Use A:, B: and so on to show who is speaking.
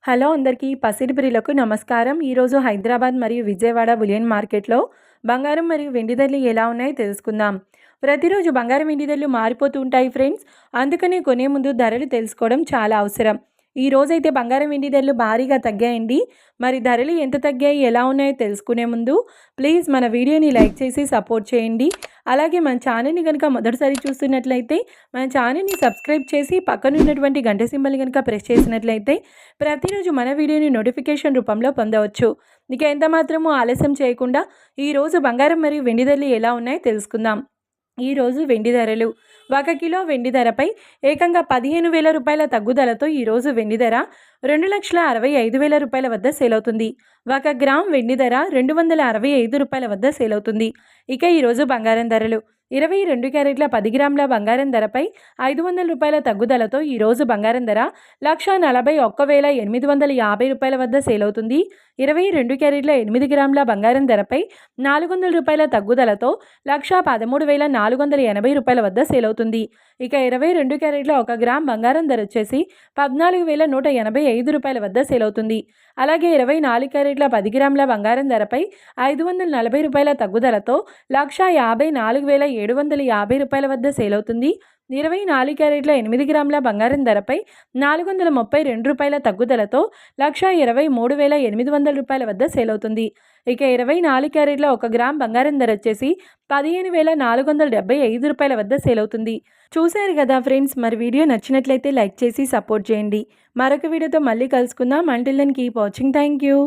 A: Hello అందరికీ పసిడి ప్రియులకు నమస్కారం. ఈరోజు హైదరాబాద్ మరియు విజయవాడ బులియన్ మార్కెట్లో బంగారం మరియు వెండి ధరలు ఎలా ఉన్నాయో తెలుసుకుందాం. ప్రతిరోజు బంగారం వెండి ధరలు మారిపోతూ ఉంటాయి ఫ్రెండ్స్. అందుకనే కొనే ముందు ధరలు తెలుసుకోవడం చాలా అవసరం. ఈ రోజైతే బంగారం వెండి ధరలు భారీగా తగ్గాయండి. మరి ధరలు ఎంత తగ్గాయి, ఎలా ఉన్నాయో తెలుసుకునే ముందు ప్లీజ్ మన వీడియోని లైక్ చేసి సపోర్ట్ చేయండి. అలాగే మన ఛానల్ని కనుక మొదటిసారి చూస్తున్నట్లయితే మన ఛానల్ని సబ్స్క్రైబ్ చేసి పక్కన ఉన్నటువంటి గంట సింబల్ కనుక ప్రెస్ చేసినట్లయితే ప్రతిరోజు మన వీడియోని నోటిఫికేషన్ రూపంలో పొందవచ్చు. ఇక ఎంత మాత్రమూ ఆలస్యం చేయకుండా ఈరోజు బంగారం మరియు వెండి ధరలు ఎలా ఉన్నాయో తెలుసుకుందాం. ఈరోజు వెండి ధరలు 1 కిలో వెండి ధరపై ఏకంగా 15,000 రూపాయల తగ్గుదలతో ఈరోజు వెండి ధర 2,65,000 రూపాయల వద్ద సేల్ అవుతుంది. 1 గ్రామ్ వెండి ధర 265 రూపాయల వద్ద సేల్ అవుతుంది. ఇక ఈరోజు బంగారం ధరలు 22 క్యారెట్ల 10 గ్రాముల బంగారం ధరపై 500 రూపాయల తగ్గుదలతో ఈరోజు బంగారం ధర 1,41,850 రూపాయల వద్ద సేల్ అవుతుంది. 22 క్యారెట్ల 8 గ్రాముల బంగారం ధరపై 400 రూపాయల తగ్గుదలతో 1,13,480 రూపాయల వద్ద సేల్ అవుతుంది. ఇక 22 క్యారెట్ల 1 గ్రామ్ బంగారం ధర వచ్చేసి 14,185 రూపాయల వద్ద సేల్ అవుతుంది. అలాగే 24 క్యారెట్ల 10 గ్రాముల బంగారం ధరపై 540 రూపాయల తగ్గుదలతో 1,54,750 రూపాయల వద్ద సేల్ అవుతుంది. 24 క్యారెట్ల 8 గ్రాముల బంగారం ధరపై 432 రూపాయల తగ్గుదలతో 1,23,800 రూపాయల వద్ద సేల్ అవుతుంది. ఇక 24 క్యారెట్ల 1 గ్రామ్ బంగారం ధర వచ్చేసి 15,475 రూపాయల వద్ద సేల్ అవుతుంది. చూశారు కదా ఫ్రెండ్స్, మరి వీడియో నచ్చినట్లయితే లైక్ చేసి సపోర్ట్ చేయండి. మరొక వీడియోతో మళ్ళీ కలుసుకుందాం. Until then keep watching. Thank you.